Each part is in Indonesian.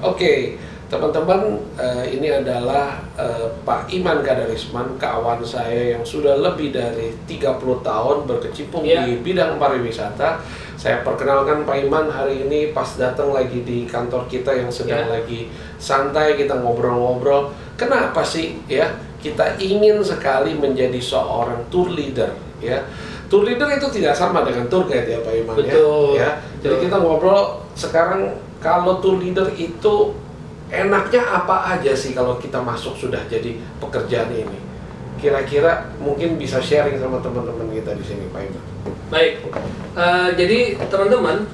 Oke, teman-teman, ini adalah Pak Iman Kadarisman, kawan saya yang sudah lebih dari 30 tahun berkecimpung di bidang pariwisata. Saya perkenalkan Pak Iman hari ini pas datang lagi di kantor kita yang sedang lagi santai, kita ngobrol-ngobrol. Kenapa sih ya kita ingin sekali menjadi seorang tour leader ya? Tour leader itu tidak sama dengan tour guide ya Pak Iman. Betul. Ya. Jadi kita ngobrol sekarang, kalau tour leader itu enaknya apa aja sih kalau kita masuk sudah jadi pekerjaan ini? Kira-kira mungkin bisa sharing sama teman-teman kita di sini Pak Iman. Baik, jadi teman-teman,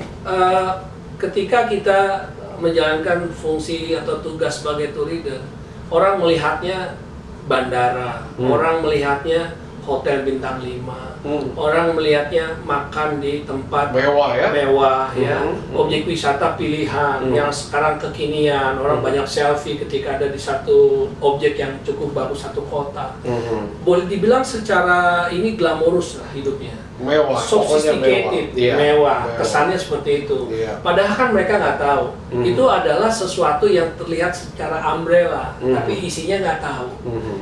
ketika kita menjalankan fungsi atau tugas sebagai tour leader, orang melihatnya bandara, orang melihatnya hotel bintang 5, orang melihatnya makan di tempat mewah ya, objek wisata pilihan yang sekarang kekinian, orang banyak selfie ketika ada di satu objek yang cukup bagus satu kota. Boleh dibilang secara ini glamorous lah hidupnya, mewah, sophisticated, mewah, kesannya seperti itu. Padahal kan mereka nggak tahu, itu adalah sesuatu yang terlihat secara umbrella, tapi isinya nggak tahu.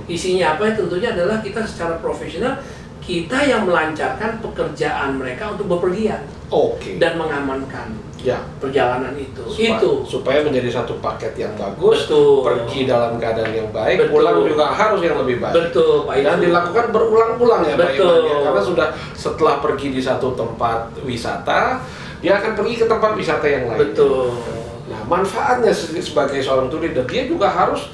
Isinya apa? Tentunya adalah kita secara profesional, kita yang melancarkan pekerjaan mereka untuk bepergian dan mengamankan perjalanan itu. Supaya menjadi satu paket yang bagus, betul, pergi dalam keadaan yang baik, betul, pulang juga harus yang lebih baik. Betul, Pak. Dan dilakukan berulang-ulang ya Pak betul. Iman ya? Karena sudah setelah pergi di satu tempat wisata, dia akan pergi ke tempat wisata yang lain. Betul. Nah, manfaatnya sebagai seorang tour leader, dia juga harus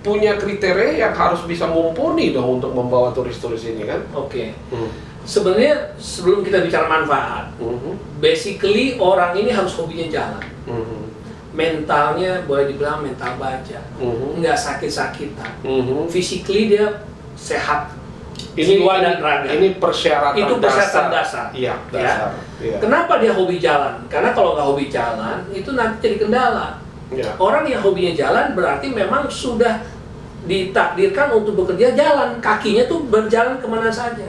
punya kriteria yang harus bisa mumpuni dong untuk membawa turis-turis ini kan? Oke. Sebenarnya sebelum kita bicara manfaat, basically orang ini harus hobinya jalan. Mentalnya boleh dibilang mental baja, nggak sakit-sakitan. Physically dia sehat, jiwa dan raga. Ini persyaratan itu persyaratan dasar. Iya, dasar. Ya. Kenapa dia hobi jalan? Karena kalau nggak hobi jalan, itu nanti jadi kendala. Orang yang hobinya jalan berarti memang sudah ditakdirkan untuk bekerja jalan, kakinya tuh berjalan kemana saja.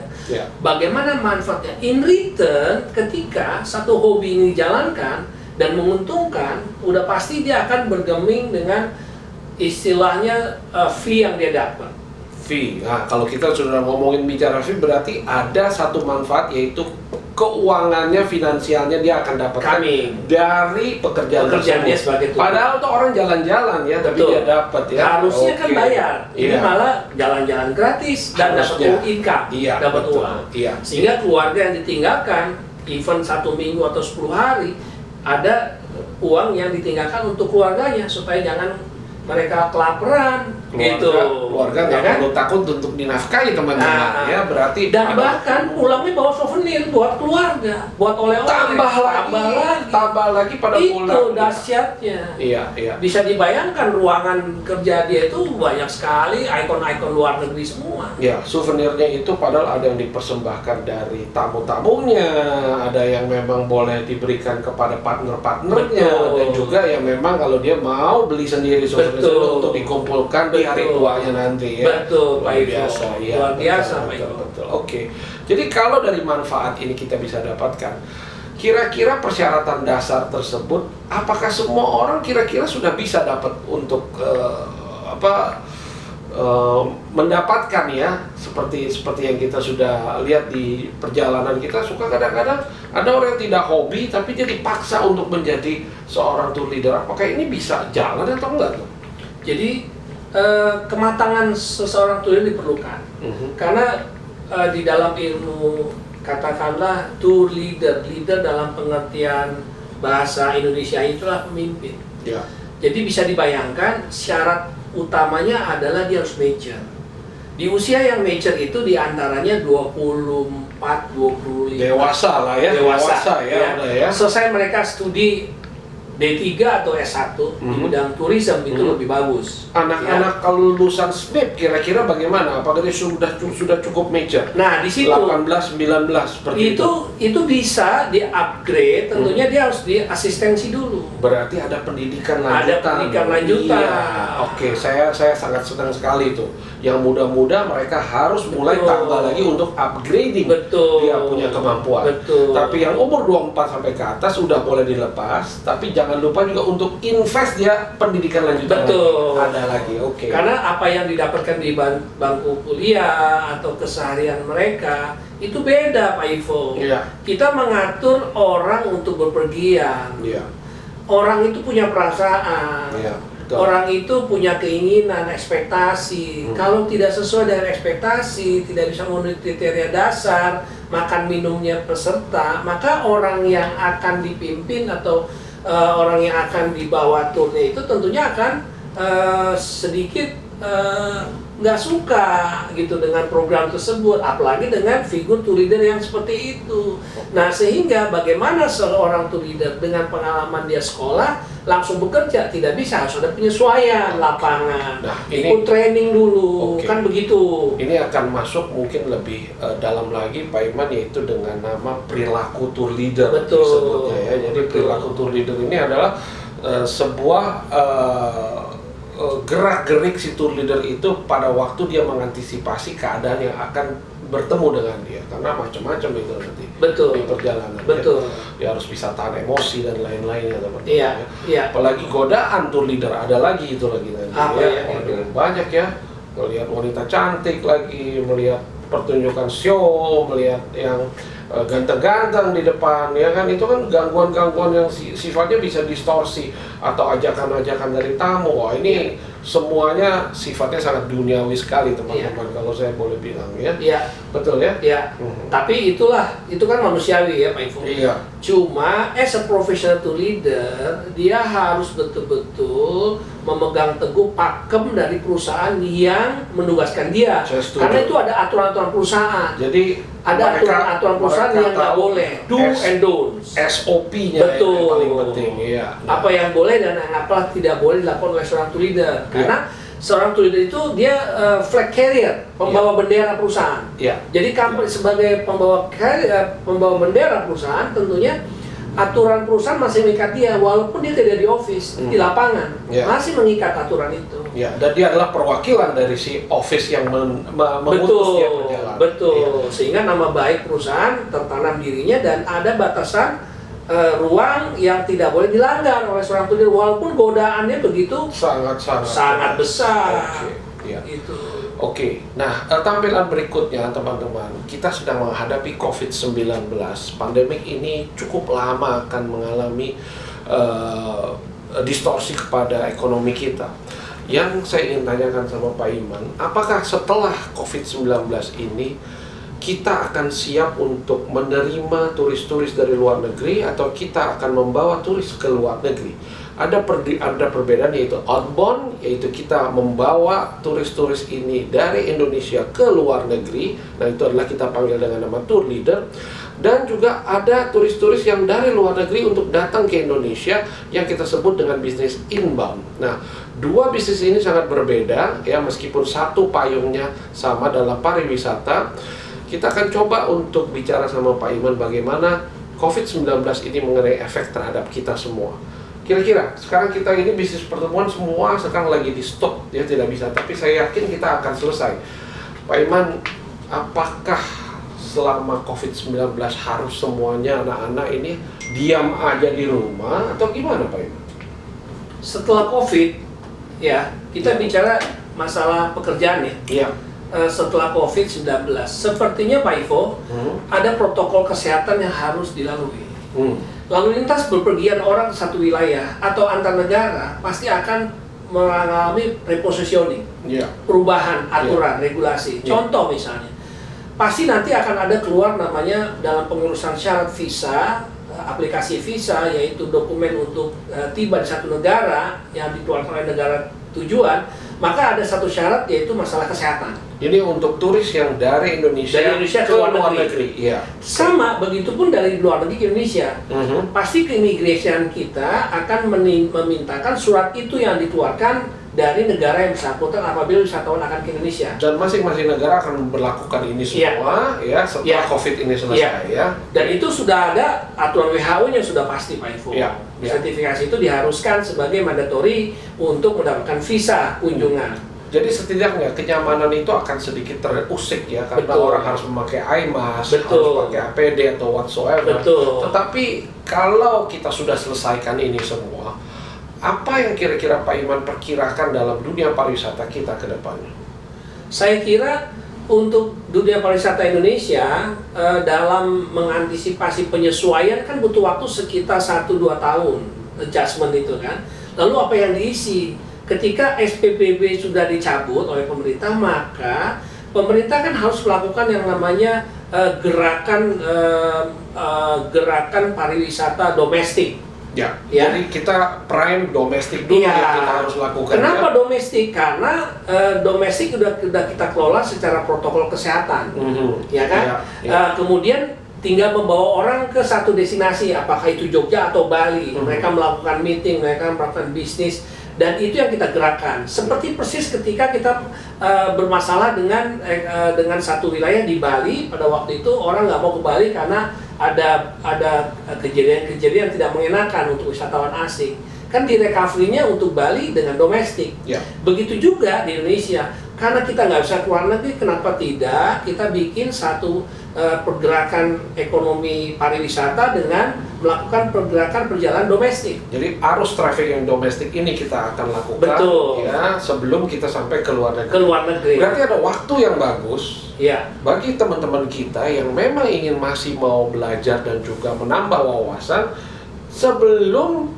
Bagaimana manfaatnya? In return, ketika satu hobi ini dijalankan dan menguntungkan, udah pasti dia akan bergeming dengan istilahnya fee yang dia dapat. Fee. Nah, kalau kita sudah ngomongin bicara fee, berarti ada satu manfaat, yaitu keuangannya, finansialnya dia akan dapatkan dari pekerjaan dia sebagai tour. Padahal tuh orang jalan-jalan ya, tapi dia dapat ya. Harusnya kan bayar. Ini malah jalan-jalan gratis dan dapat income, dapat uang. Sehingga keluarga yang ditinggalkan, even 1 minggu atau 10 hari, ada uang yang ditinggalkan untuk keluarganya supaya jangan mereka kelaparan, keluarga nggak perlu takut untuk dinafkahi teman-teman ya, berarti dan bahkan pulangnya bawa souvenir buat keluarga, buat oleh-oleh, tambah lagi pada pulang. Itu dahsyatnya. Bisa dibayangkan ruangan kerja dia itu banyak sekali ikon-ikon luar negeri semua. Souvenirnya itu padahal ada yang dipersembahkan dari tamu-tamunya, ada yang memang boleh diberikan kepada partner-partnernya, dan juga yang memang kalau dia mau beli sendiri souvenir untuk dikumpulkan di hari tuanya nanti ya. Luar biasa Pak Ibu. Oke. Jadi kalau dari manfaat ini kita bisa dapatkan, kira-kira persyaratan dasar tersebut, apakah semua orang kira-kira sudah bisa dapat untuk mendapatkan ya, seperti yang kita sudah lihat di perjalanan kita. Suka kadang-kadang ada orang yang tidak hobi tapi dia dipaksa untuk menjadi seorang tour leader. Apakah ini bisa jalan atau enggak? Jadi kematangan seseorang tour leader diperlukan, karena di dalam ilmu katakanlah tour leader dalam pengertian bahasa Indonesia itulah pemimpin. Jadi bisa dibayangkan syarat utamanya adalah dia harus mature. Di usia yang mature itu diantaranya 24-25. Dewasa lah ya. Dewasa ya. Selesai mereka studi D3 atau S1 di bidang tourism itu lebih bagus. Anak-anak kalau lulusan SMIP kira-kira bagaimana? Apakah dia sudah cukup major? Nah, di situ 18, 19 seperti itu bisa di-upgrade, tentunya dia harus di-asistensi dulu. Berarti ada pendidikan lanjutan. Ada pendidikan lanjutan. Oke, saya sangat senang sekali itu. Yang muda-muda mereka harus mulai tambah lagi untuk upgrading. Dia punya kemampuan. Tapi yang umur 24 sampai ke atas sudah boleh dilepas, tapi jangan jangan lupa juga untuk invest dia pendidikan lanjutan. Betul. Ada lagi, oke. Karena apa yang didapatkan di bangku kuliah atau keseharian mereka itu beda, Pak Ivo. Iya. Kita mengatur orang untuk bepergian. Iya. Orang itu punya perasaan. Iya. Betul. Orang itu punya keinginan, ekspektasi. Kalau tidak sesuai dengan ekspektasi, tidak bisa memenuhi kriteria dasar, makan minumnya peserta, maka orang yang akan dipimpin atau orang yang akan dibawa turnya itu tentunya akan sedikit nggak suka gitu dengan program tersebut, apalagi dengan figur tour leader yang seperti itu. Nah, sehingga bagaimana seorang tour leader dengan pengalaman dia sekolah langsung bekerja, tidak bisa, harus ada penyesuaian lapangan, ikut training dulu, kan begitu. Ini akan masuk mungkin lebih dalam lagi Pak Iman, yaitu dengan nama perilaku tour leader. Betul. Disebutnya ya. Jadi perilaku tour leader ini adalah sebuah gerak-gerik si tour leader itu pada waktu dia mengantisipasi keadaan yang akan bertemu dengan dia, karena macam-macam itu nanti. Betul. Di perjalanan. Betul. Dia harus bisa tahan emosi dan lain-lainnya seperti Iya. itu. Iya. Apalagi godaan tour leader ada lagi itu lagi nanti. Apa ya? Waduh, banyak ya. Melihat wanita cantik lagi, melihat pertunjukan show, melihat yang ganteng-ganteng di depan, ya kan, itu kan gangguan-gangguan yang sifatnya bisa distorsi atau ajakan-ajakan dari tamu. Wah, ini semuanya sifatnya sangat duniawi sekali, teman-teman, kalau saya boleh bilang ya. Iya. Betul ya? Iya. Tapi itu kan manusiawi ya Pak Ivo. Iya. Cuma as a professional tour leader, dia harus betul-betul memegang teguh pakem dari perusahaan yang menugaskan dia. Karena itu ada aturan-aturan perusahaan. Jadi ada aturan-aturan perusahaan yang nggak boleh, do and don'ts. SOP-nya Betul. yang paling penting, iya. Nah, apa yang boleh dan apa tidak boleh dilakukan oleh seorang tour leader. Karena seorang tour leader itu dia flag carrier, pembawa bendera perusahaan. Iya. Jadi company sebagai pembawa bendera perusahaan, tentunya aturan perusahaan masih mengikat dia walaupun dia tidak di office, di lapangan, masih mengikat aturan itu. Ya, dan dia adalah perwakilan dari si office yang mengutus dia berjalan. Betul. Sehingga nama baik perusahaan tertanam dirinya dan ada batasan ruang yang tidak boleh dilanggar oleh seorang tour leader walaupun godaannya begitu sangat besar. Ya. Itu. Oke, nah tampilan berikutnya teman-teman, kita sedang menghadapi COVID-19. Pandemik ini cukup lama akan mengalami distorsi kepada ekonomi kita. Yang saya ingin tanyakan sama Pak Iman, apakah setelah COVID-19 ini kita akan siap untuk menerima turis-turis dari luar negeri atau kita akan membawa turis ke luar negeri? Ada perbedaan, yaitu outbound, yaitu kita membawa turis-turis ini dari Indonesia ke luar negeri. Nah, itu adalah kita panggil dengan nama tour leader. Dan juga ada turis-turis yang dari luar negeri untuk datang ke Indonesia yang kita sebut dengan bisnis inbound. Nah, dua bisnis ini sangat berbeda ya, meskipun satu payungnya sama dalam pariwisata. Kita akan coba untuk bicara sama Pak Iman bagaimana COVID-19 ini mengenai efek terhadap kita semua. Kira-kira sekarang kita ini bisnis pertemuan semua sekarang lagi di stop, ya tidak bisa, tapi saya yakin kita akan selesai. Pak Iman, apakah selama COVID-19 harus semuanya anak-anak ini diam aja di rumah atau gimana Pak Iman? Setelah COVID ya, kita bicara masalah pekerjaan ya. Iya. Setelah COVID-19, sepertinya Pak Ivo, ada protokol kesehatan yang harus dilalui. Lalu lintas bepergian orang ke satu wilayah atau antar negara pasti akan mengalami repositioning, perubahan aturan, regulasi. Contoh misalnya, pasti nanti akan ada keluar namanya dalam pengurusan syarat visa, aplikasi visa, yaitu dokumen untuk tiba di satu negara yang dikeluarkan oleh negara tujuan, maka ada satu syarat yaitu masalah kesehatan. Ini untuk turis yang dari Indonesia ke luar negeri. Iya. Sama, begitupun dari luar negeri ke Indonesia. Pasti keimigrasian kita akan memintakan surat itu yang dikeluarkan dari negara yang bersangkutan apabila wisatawan akan ke Indonesia. Dan masing-masing negara akan berlakukan ini semua ya setelah COVID ini selesai ya. Dan itu sudah ada aturan WHO-nya sudah pasti Pak Ivo. Sertifikasi itu diharuskan sebagai mandatori untuk mendapatkan visa kunjungan. Jadi setidaknya kenyamanan itu akan sedikit terusik ya, karena Betul. orang harus memakai eye mask, Betul. harus pakai APD atau whatsoever. Betul. Tetapi kalau kita sudah selesaikan ini semua, apa yang kira-kira Pak Iman perkirakan dalam dunia pariwisata kita ke depannya? Saya kira untuk dunia pariwisata Indonesia dalam mengantisipasi penyesuaian kan butuh waktu sekitar 1-2 tahun adjustment itu kan. Lalu apa yang diisi? Ketika SPPB sudah dicabut oleh pemerintah, maka pemerintah kan harus melakukan yang namanya gerakan pariwisata domestik. Ya. Jadi kita prime domestik dulu yang kita harus lakukan. Kenapa domestik? Karena domestik sudah kita kelola secara protokol kesehatan, ya kan? Kemudian tinggal membawa orang ke satu destinasi, apakah itu Jogja atau Bali. Mereka melakukan meeting, mereka melakukan bisnis, dan itu yang kita gerakkan. Seperti persis ketika kita bermasalah dengan satu wilayah di Bali, pada waktu itu orang nggak mau ke Bali karena ada kejadian-kejadian tidak mengenakan untuk wisatawan asing. Kan di recovery-nya untuk Bali dengan domestik. Begitu juga di Indonesia. Karena kita nggak bisa keluar negeri, kenapa tidak kita bikin satu pergerakan ekonomi pariwisata dengan melakukan pergerakan perjalanan domestik. Jadi arus traffic yang domestik ini kita akan lakukan. Betul. Ya, sebelum kita sampai ke luar negeri. Ke luar negeri. Berarti ada waktu yang bagus. Ya. Bagi teman-teman kita yang memang ingin masih mau belajar dan juga menambah wawasan sebelum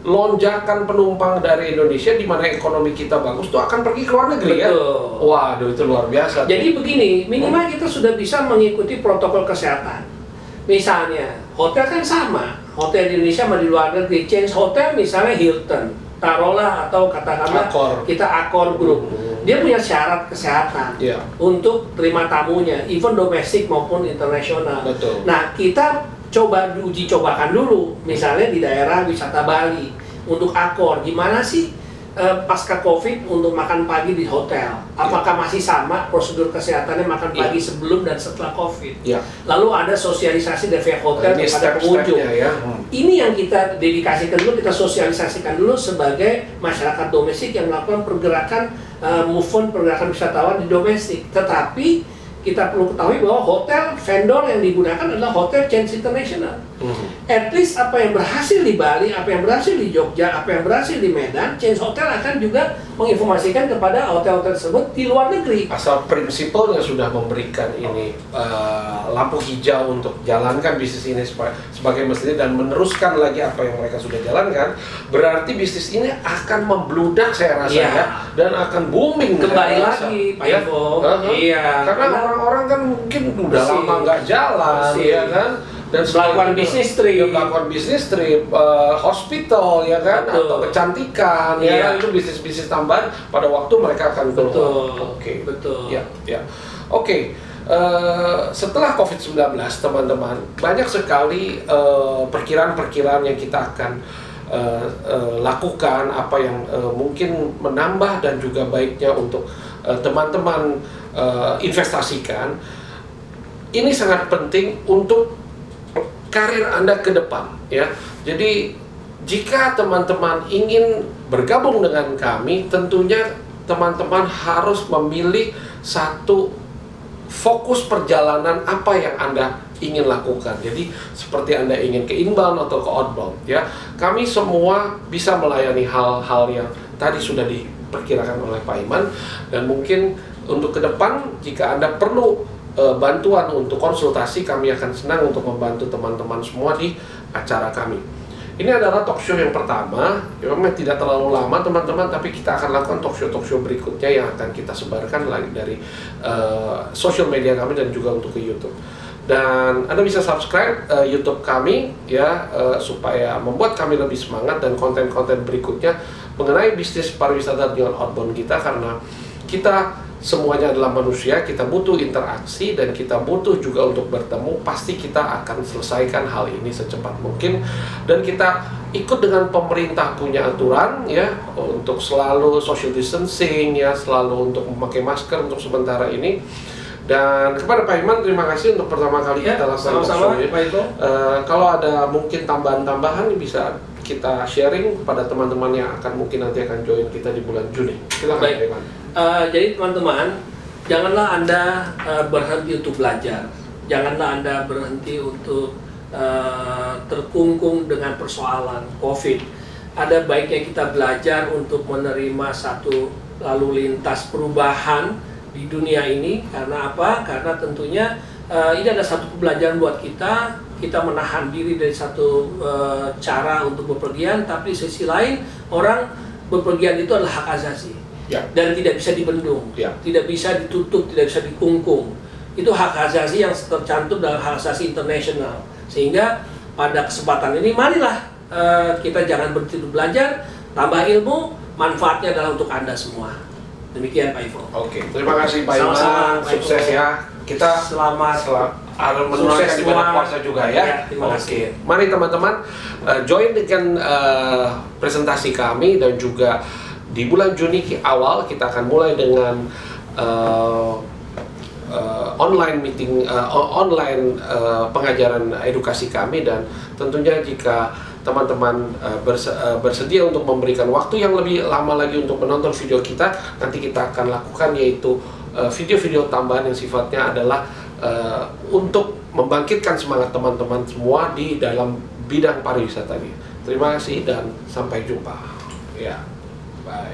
lonjakan penumpang dari Indonesia di mana ekonomi kita bagus tuh akan pergi ke luar negeri. Betul. Ya. Waduh, itu luar biasa. Jadi begini, minimal kita sudah bisa mengikuti protokol kesehatan. Misalnya, hotel kan sama. Hotel di Indonesia sama di luar negeri. Change hotel misalnya Hilton, taruhlah atau katakanlah kita Accor Group. Dia punya syarat kesehatan untuk terima tamunya, even domestik maupun internasional. Betul. Nah, kita coba uji cobakan dulu, misalnya di daerah wisata Bali untuk Accor, gimana sih pasca COVID untuk makan pagi di hotel? Apakah masih sama prosedur kesehatannya makan pagi sebelum dan setelah COVID? Lalu ada sosialisasi dari pihak hotel kepada pengunjung. Ini yang kita dedikasikan dulu, kita sosialisasikan dulu sebagai masyarakat domestik yang melakukan pergerakan pergerakan wisatawan di domestik. Tetapi kita perlu ketahui bahwa hotel vendor yang digunakan adalah hotel chains international. At least apa yang berhasil di Bali, apa yang berhasil di Jogja, apa yang berhasil di Medan, chains hotel akan juga menginformasikan kepada hotel-hotel tersebut di luar negeri. Asal prinsipalnya sudah memberikan ini lampu hijau untuk jalankan bisnis ini sebagai mestinya dan meneruskan lagi apa yang mereka sudah jalankan, berarti bisnis ini akan membludak saya rasa ya, dan akan booming. Kembali lagi Pak Ivo. Karena orang-orang kan mungkin udah lama nggak jalan, ya kan? Dan melakukan bisnis trip, hospital ya kan, atau kecantikan ya, itu bisnis tambahan pada waktu mereka akan keluar. Betul. Oke. Setelah COVID-19 teman-teman, banyak sekali perkiraan-perkiraan yang kita akan lakukan, apa yang mungkin menambah dan juga baiknya untuk teman-teman investasikan. Ini sangat penting untuk karir Anda ke depan ya. Jadi jika teman-teman ingin bergabung dengan kami, tentunya teman-teman harus memilih satu fokus perjalanan apa yang Anda ingin lakukan. Jadi seperti Anda ingin ke inbound atau ke outbound ya. Kami semua bisa melayani hal-hal yang tadi sudah diperkirakan oleh Pak Iman, dan mungkin untuk ke depan jika Anda perlu bantuan untuk konsultasi, kami akan senang untuk membantu teman-teman semua di acara kami. Ini adalah talk show yang pertama, memang tidak terlalu lama teman-teman, tapi kita akan lakukan talk show berikutnya yang akan kita sebarkan lagi dari social media kami dan juga untuk ke YouTube. Dan Anda bisa subscribe YouTube kami ya, supaya membuat kami lebih semangat dan konten-konten berikutnya mengenai bisnis pariwisata dengan outbound kita, karena kita semuanya adalah manusia, kita butuh interaksi dan kita butuh juga untuk bertemu. Pasti kita akan selesaikan hal ini secepat mungkin, dan kita ikut dengan pemerintah punya aturan ya, untuk selalu social distancing ya, selalu untuk memakai masker untuk sementara ini. Dan kepada Pak Iman, terima kasih untuk pertama kali kita lakukan talk show ya. Kalau ada mungkin tambahan-tambahan bisa kita sharing kepada teman-teman yang akan mungkin nanti akan join kita di bulan Juni. Silakan Pak Iman. Jadi teman-teman, janganlah Anda berhenti untuk belajar. Janganlah Anda berhenti untuk terkungkung dengan persoalan COVID. Ada baiknya kita belajar untuk menerima satu lalu lintas perubahan di dunia ini. Karena apa? Karena tentunya ini ada satu pembelajaran buat kita. Kita menahan diri dari satu cara untuk bepergian, tapi di sisi lain orang bepergian itu adalah hak asasi dan tidak bisa dibendung, tidak bisa ditutup, tidak bisa dikungkung. Itu hak asasi yang tercantum dalam hak asasi internasional. Sehingga pada kesempatan ini marilah kita jangan berhenti belajar, tambah ilmu, manfaatnya adalah untuk Anda semua. Demikian Pak Ivo. Oke, terima kasih Pak Iman, sukses ya. Kita selamat menunaikan ibadah puasa juga ya. Oke, mari teman-teman join dengan presentasi kami, dan juga di bulan Juni awal kita akan mulai dengan online meeting, online pengajaran edukasi kami. Dan tentunya jika teman-teman bersedia untuk memberikan waktu yang lebih lama lagi untuk menonton video kita, nanti kita akan lakukan yaitu video-video tambahan yang sifatnya adalah untuk membangkitkan semangat teman-teman semua di dalam bidang pariwisata ini. Terima kasih dan sampai jumpa. Ya, bye.